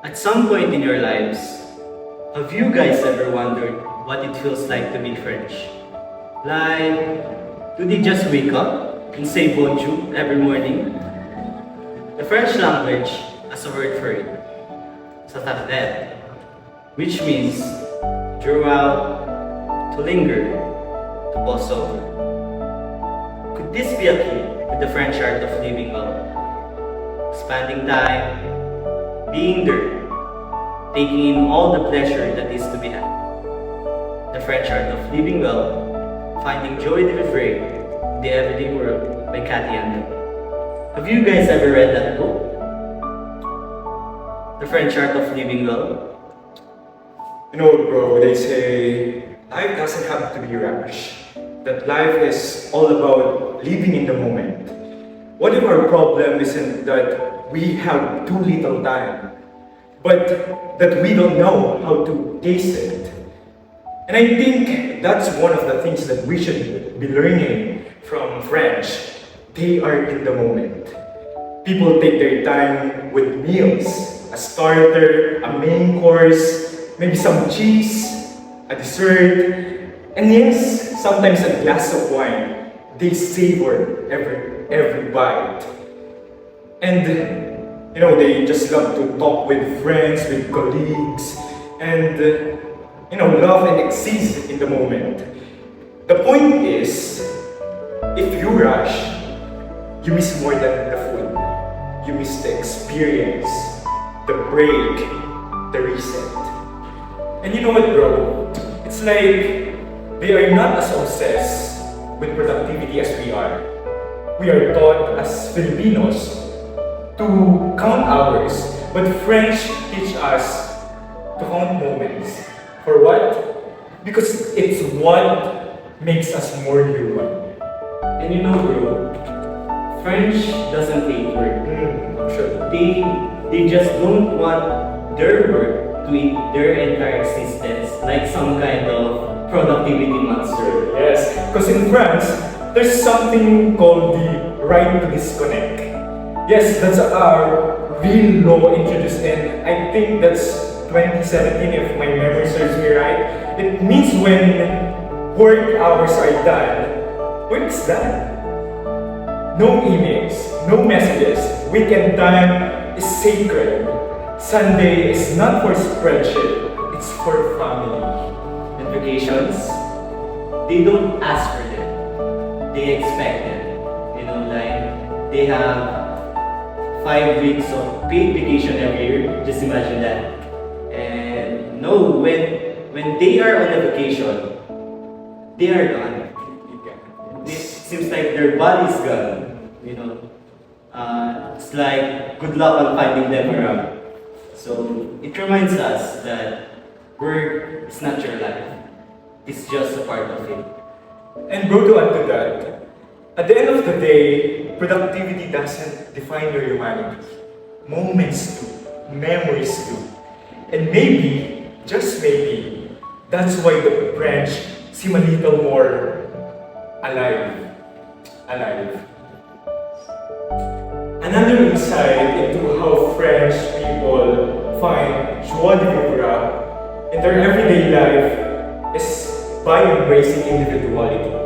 At some point in your lives, have you guys ever wondered what it feels like to be French? Like, do they just wake up and say bonjour every morning? The French language has a word for it, s'attarder, which means to draw out, to linger, to pause over. Could this be a key to the French art of living well? Spending time, being there, taking in all the pleasure that is to be had. The French art of living well, finding joy de vivre in the everyday world by Cathy Ando. Have you guys ever read that book? The French art of living well? You know, bro, they say life doesn't have to be rushed. That life is all about living in the moment. What if our problem isn't that we have too little time, but that we don't know how to taste it? And I think that's one of the things that we should be learning from French. They are in the moment. People take their time with meals, a starter, a main course, maybe some cheese, a dessert, and yes, sometimes a glass of wine. They savor every bite. And you know, they just love to talk with friends, with colleagues, and you know, love and exist in the moment. The point is, if you rush, you miss more than the food. You miss the experience, the break, the reset. And you know what, bro? It's like they are not as obsessed with productivity as we are. We are taught as Filipinos to count hours, but French teach us to count moments. For what? Because it's what makes us more human. And you know, bro, French doesn't hate work. I'm sure. They just don't want their work to eat their entire existence like some kind of productivity monster. Yes, because in France, there's something called the right to disconnect. Yes, that's a real law introduced in, I think that's 2017 if my memory serves me right. It means when work hours are done, work is done. No emails, no messages, weekend time is sacred. Sunday is not for spreadsheet, it's for family. And vacations, they don't ask for them. They expect them. You know, like they have 5 weeks of paid vacation every year. Just imagine that. And no, when they are on a vacation, they are gone. It seems like their body's gone. You know, it's like good luck on finding them around. So it reminds us that work is not your life. It's just a part of it. And bro, to add to that, at the end of the day, productivity doesn't define your humanity. Moments do, memories do. And maybe, just maybe, that's why the French seem a little more alive. Alive. Another insight into how French people find joie de vivre in their everyday life is by embracing individuality.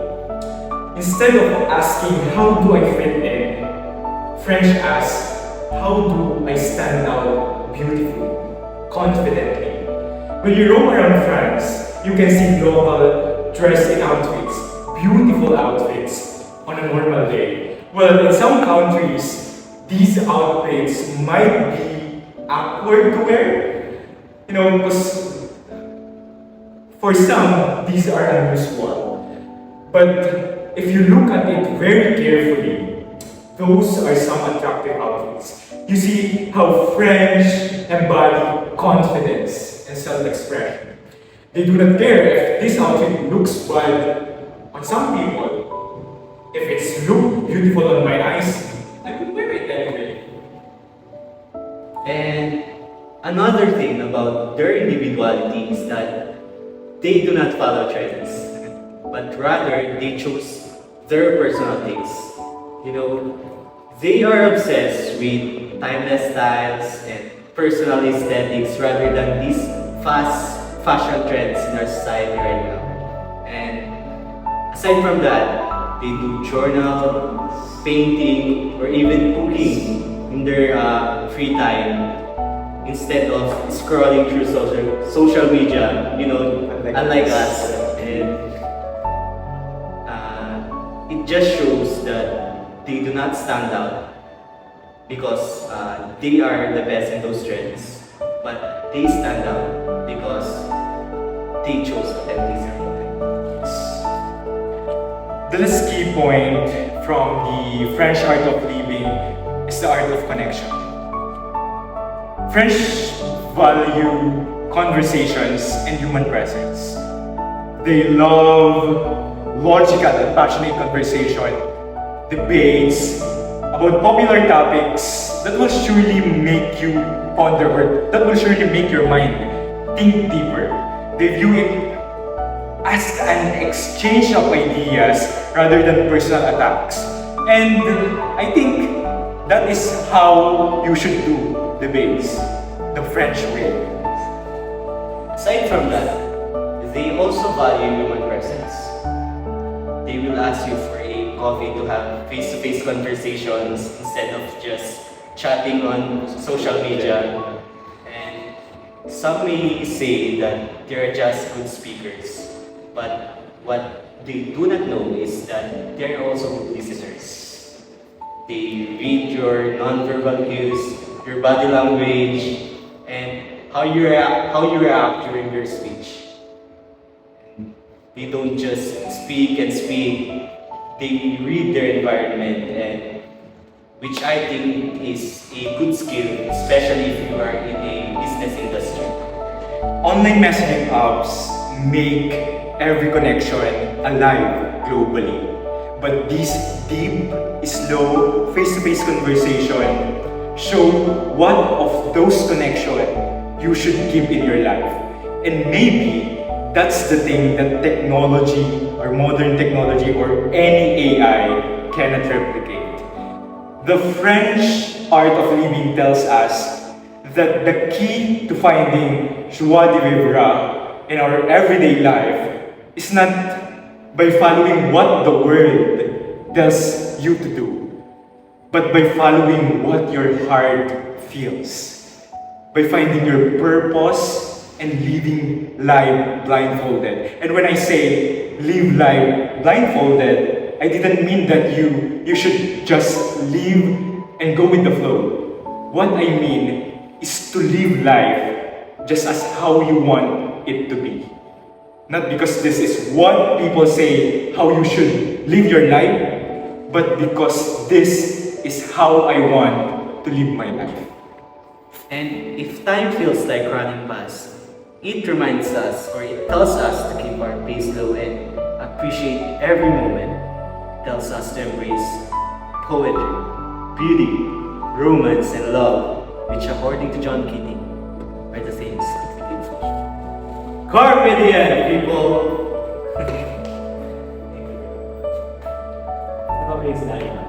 Instead of asking, how do I fit in? French asks, how do I stand out beautifully, confidently? When you roam around France, you can see global dressing outfits, beautiful outfits on a normal day. Well, in some countries, these outfits might be awkward to wear. You know, because for some, these are unusual. But if you look at it very carefully, those are some attractive outfits. You see how French embody confidence and self-expression. They do not care if this outfit looks bad on some people. If it's look beautiful on my eyes, I will wear it anyway. And another thing about their individuality is that they do not follow trends, but rather they choose their personal taste. You know, they are obsessed with timeless styles and personal aesthetics rather than these fast fashion trends in our society right now. And aside from that, they do journal, painting, or even cooking in their free time instead of scrolling through social media, unlike us. And it just shows that they do not stand out because they are the best in those trends, but they stand out because they chose authenticity. The last key point from the French art of living is the art of connection. French value conversations and human presence. They love logical and passionate conversation, debates about popular topics that will surely make you ponder or that will surely make your mind think deeper. They view it as an exchange of ideas rather than personal attacks. And I think that is how you should do debates, the French way. Aside from that, they also value human presence. They will ask you for a coffee to have face-to-face conversations instead of just chatting on social media. And some may say that they are just good speakers, but what they do not know is that they are also good listeners. They read your non-verbal cues, your body language, and how you react during your speech. They don't just speak and speak, they read their environment, and which I think is a good skill, especially if you are in a business industry. Online messaging apps make every connection alive globally. But this deep, slow, face-to-face conversation show what of those connections you should keep in your life. And maybe that's the thing that technology or modern technology or any AI cannot replicate. The French art of living tells us that the key to finding joie de vivre in our everyday life is not by following what the world tells you to do, but by following what your heart feels. By finding your purpose and living life blindfolded. And when I say live life blindfolded, I didn't mean that you should just live and go with the flow. What I mean is to live life just as how you want it to be. Not because this is what people say how you should live your life, but because this is how I want to live my life. And if time feels like running past, it reminds us or it tells us to keep our pace low and appreciate every moment. It tells us to embrace poetry, beauty, romance, and love, which according to John Keating are the things that we live for. Carpe diem, people! Amazing.